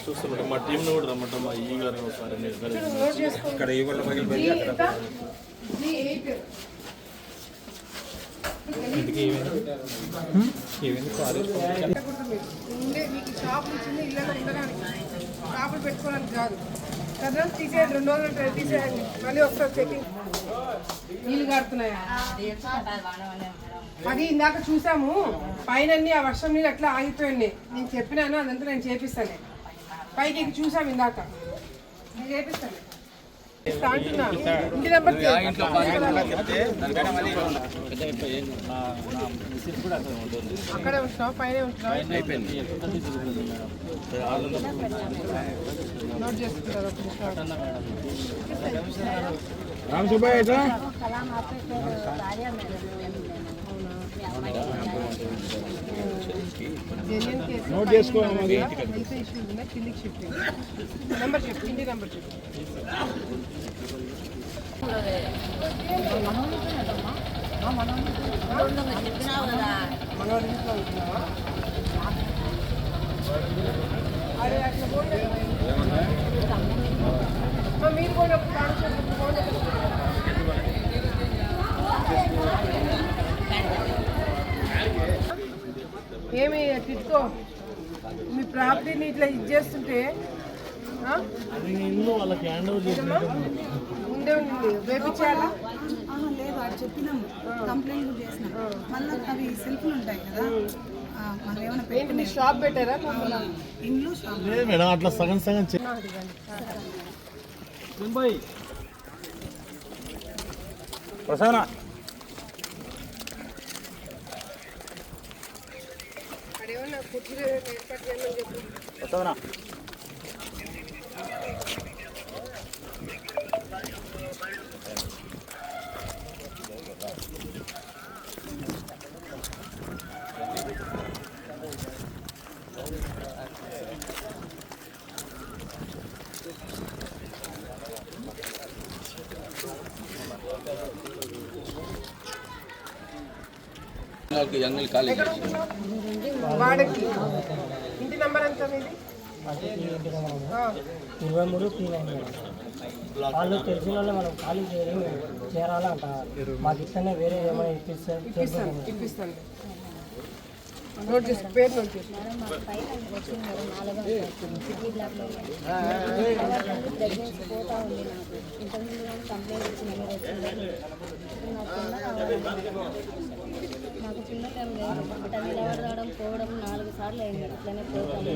చూస్తున్నట్టు మా టీంను కూడా రమ్మంట మా ఈ గారు ఒకసారి ఇక్కడ ఈ వల్ల పగిలిపోయి మీకు షాపులు ఇచ్చింది ఇళ్ళలో ఉండడానికి, షాపులు పెట్టుకోవడానికి కాదు కదా. తీసేయండి, 2 రోజులు తీసేయండి, మళ్ళీ ఒకసారి చెకింగ్. నీళ్ళు కారుతున్నాయా? అది ఇందాక చూసాము పైన ఆ వర్షం నీళ్ళు అట్లా ఆగిపోయింది. నేను చెప్పినాను అదంతా నేను చేపిస్తాను. పైకి చూసాము ఇందాక, నేను చేపిస్తాను. ఇంటి నెంబర్ అక్కడే ఉంటున్నావు, పైన ఉంటున్నావు. నోట్ చేసుకుంటారు. నోట్ చేసుకోవాలి. కిందికి షిఫ్ట్ నెంబర్ చెప్పు, ఇంటి నెంబర్ చెప్పు. మనోడి ఇంట్లో ఉంటున్నావా? అరే అట్లా మీరు కూడా ఏమి తిట్టుకో, మీ ప్రాపర్టీని ఇట్లా ఇది చేస్తుంటే ముందే ఉంది వేపించాలా? లేదు, అది చెప్పినాము, కంప్లైంట్ చేసినాం. మళ్ళీ అవి సెల్ఫ్లు ఉంటాయి కదా, మనం ఏమైనా పెట్టి షాప్ పెట్టారా? ఇంట్లో షాప్ మేడం అట్లా సగం సగం ప్రసన్న అదేమన్నా కుర్చీలు ఏర్పాటు చేయమని చెప్పి. ప్రసన్న వాడకి ఇంటి నెంబర్ ఎంత మీది? 23 వాళ్ళు తెలిసిన వాళ్ళు మనం ఖాళీ చేరాలంట. మాకు ఇస్తేనే వేరే ఏమైనా ఇప్పిస్తాను. నోట్ చేసి పేరు నోట్ చేసి. నాకు చిన్న టైం లేదు, నిలబడడం పోవడం 4 సార్లు అయింది. అట్లనే పోతాము.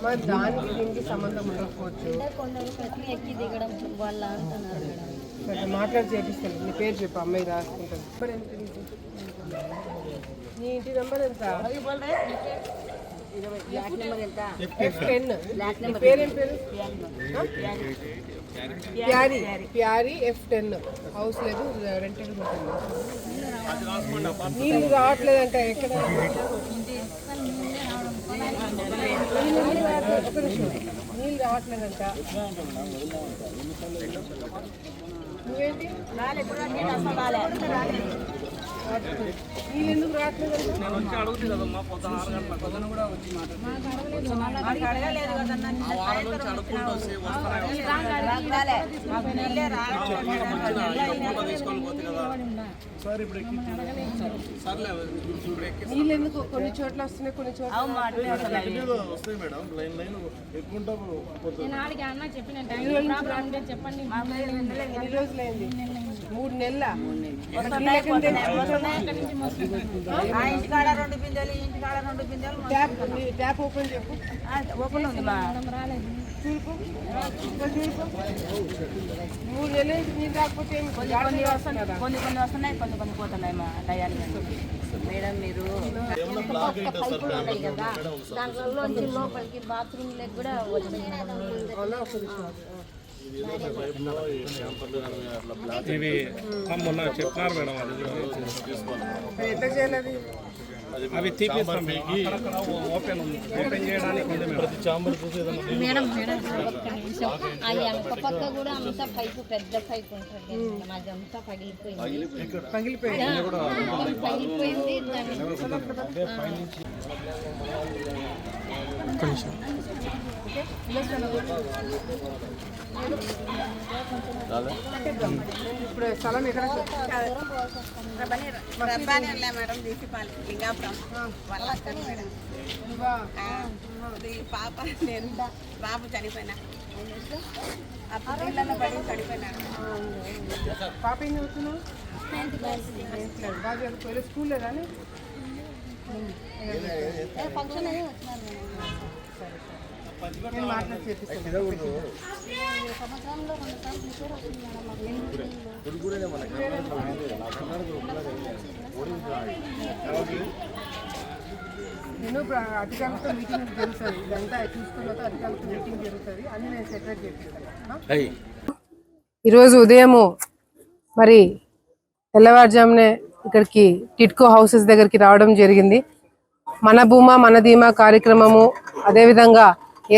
మరి దానికి దీనికి సంబంధం ఉండకపోవచ్చు. కొందరు ప్రతి ఎక్కి దిగడం వాళ్ళ అంటున్నారు మేడం. మాట్లాడి చేపిస్తాను. నీ పేరు చెప్పు, అమ్మాయి రాసుకుంటాను. నీ ఇంటి నెంబర్ ఎంత? F10. పేరేం పేరు? ప్యారీ F10. హౌస్ లేదు, రెంటెడ్ ఉంటుంది. నీళ్ళు రావట్లేదంట. ఎక్కడ నీళ్ళు రావట్లేదంట. నువ్వేంటి నీళ్ళు ఎందుకు రావట్లేదంట? నీళ్ళు ఎందుకు కొన్ని చోట్ల వస్తున్నాయి, కొన్ని చోట్ల వస్తాయి మేడం. లైన్ ఎక్కువ చెప్పండి. ఎన్ని రోజులైంది? 3 నెలల. ట్యాప్ ఓపెన్ చెప్పు. ఓపెన్ ఉంది మా చూడుకో, 3 నెలల నుంచి నీళ్ళు రాకపోతే కొన్ని వస్తున్నాయి, కొన్ని పోతున్నాయి మా టయానికి. మేడం మీరు దాంట్లో లోపలికి బాత్రూమ్ కూడా వచ్చింది. ఇవి మొన్న చెప్పినారు మేడం. ఎట్లా చేయాలి? అవి తీపిస్తాం. ఓపెన్ చేయడానికి ప్రతి చాంబర్ చూసి మేడం ఒక్క నిమిషం. అది అంత పక్క కూడా అంతా పైపు, పెద్ద పైపు ఉంటుంది, అది అంతా పగిలిపోయింది. దాన్ని ఇప్పుడు స్థలం ఎక్కడ మేడం దీపిపాలి లింగాపురం వాళ్ళ మేడం పాప నేను బాబు చనిపోయినా అప్పుడు పడి చనిపోయినాడు. పాప ఏం చదువుతున్నావు? బాగా చదువుకోలేదు స్కూల్ లేదా ఫంక్షన్ అయ్యి వచ్చినారు నేను మాట్లాడి చేపిస్తాను. సంవత్సరంలో 2 సార్లు రిపేర్ అవుతుంది నేను అధికారులతో మీటింగ్ జరుగుతుంది. ఇదంతా చూసుకున్న తర్వాత అధికారులతో మీటింగ్ జరుగుతుంది అని నేను సెపరేట్ చేపిస్తాను. ఈరోజు ఉదయము మరి తెల్లవారుజామునే ఇక్కడికి టిట్కో హౌసెస్ దగ్గరికి రావడం జరిగింది. మన భూమా మన ధీమా కార్యక్రమము, అదేవిధంగా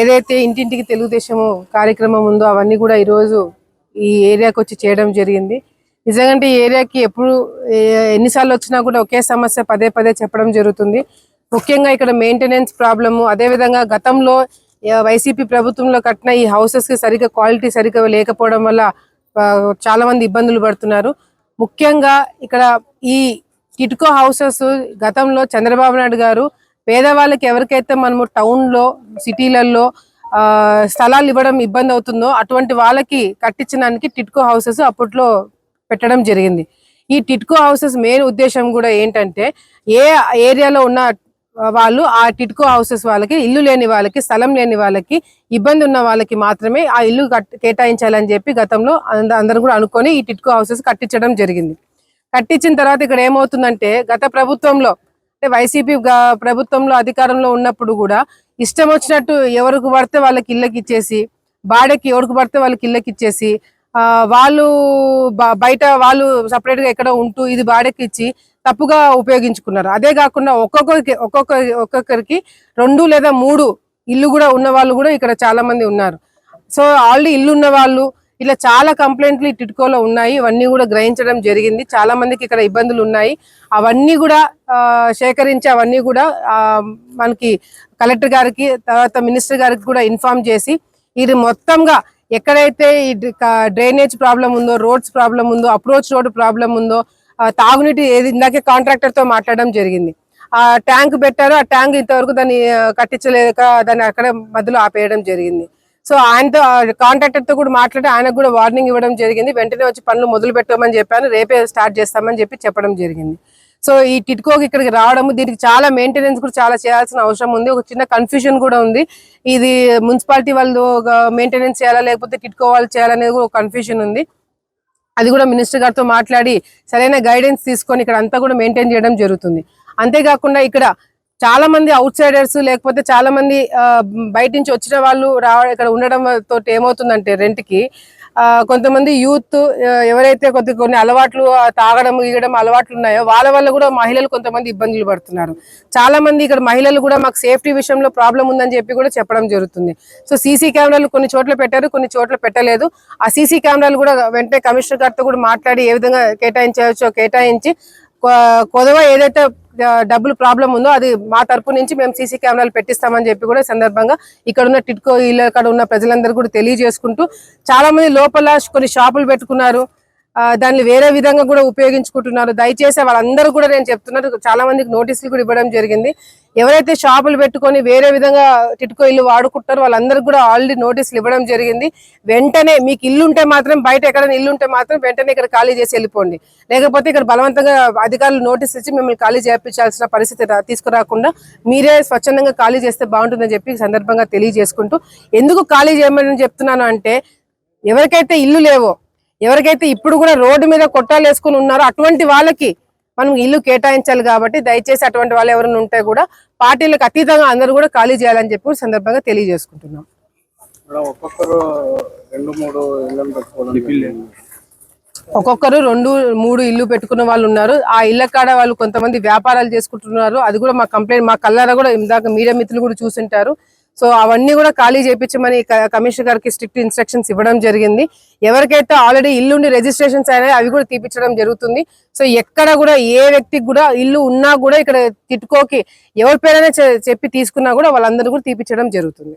ఏదైతే ఇంటింటికి తెలుగుదేశము కార్యక్రమం ఉందో అవన్నీ కూడా ఈరోజు ఈ ఏరియాకి వచ్చి చేయడం జరిగింది. నిజంగా ఈ ఏరియాకి ఎప్పుడు ఎన్నిసార్లు వచ్చినా కూడా ఒకే సమస్య పదే పదే చెప్పడం జరుగుతుంది. ముఖ్యంగా ఇక్కడ మెయింటెనెన్స్ ప్రాబ్లము, అదేవిధంగా గతంలో వైసీపీ ప్రభుత్వంలో కట్టిన ఈ హౌసెస్కి సరిగ్గా క్వాలిటీ సరిగ్గా లేకపోవడం వల్ల చాలా మంది ఇబ్బందులు పడుతున్నారు. ముఖ్యంగా ఇక్కడ ఈ టిట్కో హౌసెస్ గతంలో చంద్రబాబు నాయుడు గారు పేదవాళ్ళకి ఎవరికైతే మనము టౌన్లో సిటీలలో స్థలాలు ఇవ్వడం ఇబ్బంది అవుతుందో అటువంటి వాళ్ళకి కట్టించడానికి టిట్కో హౌసెస్ అప్పట్లో పెట్టడం జరిగింది. ఈ టిట్కో హౌసెస్ మెయిన్ ఉద్దేశం కూడా ఏంటంటే ఏ ఏరియాలో ఉన్న వాళ్ళు ఆ టిట్కో హౌసెస్ వాళ్ళకి, ఇల్లు లేని వాళ్ళకి, స్థలం లేని వాళ్ళకి, ఇబ్బంది ఉన్న వాళ్ళకి మాత్రమే ఆ ఇల్లు కేటాయించాలని చెప్పి గతంలో అందరూ కూడా అనుకొని ఈ టిట్కో హౌసెస్ కట్టించడం జరిగింది. కట్టించిన తర్వాత ఇక్కడ ఏమవుతుందంటే గత ప్రభుత్వంలో అంటే వైసీపీ ప్రభుత్వంలో అధికారంలో ఉన్నప్పుడు కూడా ఇష్టం వచ్చినట్టు ఎవరికి పడితే వాళ్ళకి ఇళ్ళకి ఇచ్చేసి, బాడకి ఎవరికి పడితే వాళ్ళకి ఇళ్ళకి ఇచ్చేసి, వాళ్ళు బయట వాళ్ళు సపరేట్ గా ఎక్కడ ఉంటూ ఇది బాడకి ఇచ్చి తప్పుగా ఉపయోగించుకున్నారు. అదే కాకుండా ఒక్కొక్కరికి 2 లేదా 3 ఇల్లు కూడా ఉన్న వాళ్ళు కూడా ఇక్కడ చాలా మంది ఉన్నారు. సో ఆల్రెడీ ఇల్లు ఉన్న వాళ్ళు ఇలా చాలా కంప్లైంట్లు టిట్కోలో ఉన్నాయి. ఇవన్నీ కూడా గ్రహించడం జరిగింది. చాలా మందికి ఇక్కడ ఇబ్బందులు ఉన్నాయి. అవన్నీ కూడా సేకరించి అవన్నీ కూడా మనకి కలెక్టర్ గారికి తర్వాత మినిస్టర్ గారికి కూడా ఇన్ఫార్మ్ చేసి ఇది మొత్తంగా ఎక్కడైతే ఈ డ్రైనేజ్ ప్రాబ్లం ఉందో, రోడ్స్ ప్రాబ్లం ఉందో, అప్రోచ్ రోడ్ ప్రాబ్లం ఉందో, తాగునీటి ఏది ఇందాకే కాంట్రాక్టర్ తో మాట్లాడడం జరిగింది. ఆ ట్యాంక్ పెట్టారు, ఆ ట్యాంక్ ఇంతవరకు దాన్ని కట్టించలేక దాన్ని అక్కడ మధ్యలో ఆపేయడం జరిగింది. సో ఆయనతో కాంట్రాక్టర్ తో కూడా మాట్లాడి ఆయనకు కూడా వార్నింగ్ ఇవ్వడం జరిగింది. వెంటనే వచ్చి పనులు మొదలు పెట్టమని చెప్పాను, రేపే స్టార్ట్ చేస్తామని చెప్పడం జరిగింది. సో ఈ టిట్కోకి ఇక్కడికి రావడము, దీనికి చాలా మెయింటెనెన్స్ కూడా చాలా చేయాల్సిన అవసరం ఉంది. ఒక చిన్న కన్ఫ్యూజన్ కూడా ఉంది. ఇది మున్సిపాలిటీ వాళ్ళు మెయింటెనెన్స్ చేయాలా లేకపోతే టిట్కో వాళ్ళు చేయాలనేది కూడా ఒక కన్ఫ్యూజన్ ఉంది. అది కూడా మినిస్టర్ గారితో మాట్లాడి సరైన గైడెన్స్ తీసుకొని ఇక్కడ అంతా కూడా మెయింటైన్ చేయడం జరుగుతుంది. అంతేకాకుండా ఇక్కడ చాలా మంది అవుట్ సైడర్స్ లేకపోతే చాలా మంది బయట నుంచి వచ్చిన వాళ్ళు ఇక్కడ ఉండడం తోటి ఏమవుతుందంటే రెంట్కి కొంతమంది యూత్ ఎవరైతే కొన్ని అలవాట్లు తాగడం గీయడం అలవాట్లు ఉన్నాయో వాళ్ళ వల్ల కూడా మహిళలు కొంతమంది ఇబ్బందులు పడుతున్నారు. చాలా మంది ఇక్కడ మహిళలు కూడా మాకు సేఫ్టీ విషయంలో ప్రాబ్లం ఉందని చెప్పి కూడా చెప్పడం జరుగుతుంది. సో సీసీ కెమెరాలు కొన్ని చోట్ల పెట్టారు, కొన్ని చోట్ల పెట్టలేదు. ఆ సీసీ కెమెరాలు కూడా వెంటనే కమిషనర్ గారితో కూడా మాట్లాడి ఏ విధంగా కేటాయించవచ్చో కేటాయించి కొదవ ఏదైతే డబ్బులు ప్రాబ్లం ఉందో అది మా తరపు నుంచి మేము సీసీ కెమెరాలు పెట్టిస్తామని చెప్పి కూడా సందర్భంగా ఇక్కడ ఉన్న టిట్కో ఇళ్ళ అక్కడ ఉన్న ప్రజలందరూ కూడా తెలియజేసుకుంటూ చాలా మంది లోపల కొన్ని షాపులు పెట్టుకున్నారు, దాన్ని వేరే విధంగా కూడా ఉపయోగించుకుంటున్నారు. దయచేసి వాళ్ళందరూ కూడా నేను చెప్తున్నారు, చాలా మందికి నోటీసులు కూడా ఇవ్వడం జరిగింది. ఎవరైతే షాపులు పెట్టుకొని వేరే విధంగా టిట్కో ఇల్లు వాడుకుంటారో వాళ్ళందరూ కూడా ఆల్రెడీ నోటీసులు ఇవ్వడం జరిగింది. వెంటనే మీకు ఇల్లు ఉంటే మాత్రం బయట ఎక్కడైనా ఇల్లు ఉంటే మాత్రం వెంటనే ఇక్కడ ఖాళీ చేసి వెళ్ళిపోండి. లేకపోతే ఇక్కడ బలవంతంగా అధికారులు నోటీస్ ఇచ్చి మిమ్మల్ని ఖాళీ చేయించాల్సిన పరిస్థితి తీసుకురాకుండా మీరే స్వచ్ఛందంగా ఖాళీ చేస్తే బాగుంటుందని చెప్పి సందర్భంగా తెలియజేసుకుంటూ, ఎందుకు ఖాళీ చేయమని చెప్తున్నాను అంటే ఎవరికైతే ఇల్లు లేవో, ఎవరికైతే ఇప్పుడు కూడా రోడ్డు మీద కొట్టాలు వేసుకుని ఉన్నారో అటువంటి వాళ్ళకి మనం ఇల్లు కేటాయించాలి. కాబట్టి దయచేసి అటువంటి వాళ్ళు ఎవరైనా ఉంటే కూడా పార్టీలకు అతీతంగా అందరూ కూడా ఖాళీ చేయాలని చెప్పి సందర్భంగా తెలియజేసుకుంటున్నాం. ఒక్కొక్కరు 2-3 ఇల్లు పెట్టుకున్న వాళ్ళు ఉన్నారు. ఆ ఇళ్ల కాడ వాళ్ళు కొంతమంది వ్యాపారాలు చేసుకుంటున్నారు. అది కూడా మా కంప్లైంట్ మా కళ్ళారా కూడా ఇందాక మీడియా మిత్రులు కూడా చూసింటారు. సో అవన్నీ కూడా ఖాళీ చేయించమని కమిషనర్ గారికి స్ట్రిక్ట్ ఇన్స్ట్రక్షన్స్ ఇవ్వడం జరిగింది. ఎవరికైతే ఆల్రెడీ ఇల్లుండి రిజిస్ట్రేషన్స్ అయినాయో అవి కూడా తీపించడం జరుగుతుంది. సో ఎక్కడ కూడా ఏ వ్యక్తికి కూడా ఇల్లు ఉన్నా కూడా ఇక్కడ తిట్టుకోకి ఎవరి పేరైనా చెప్పి తీసుకున్నా కూడా వాళ్ళందరూ కూడా తీపించడం జరుగుతుంది.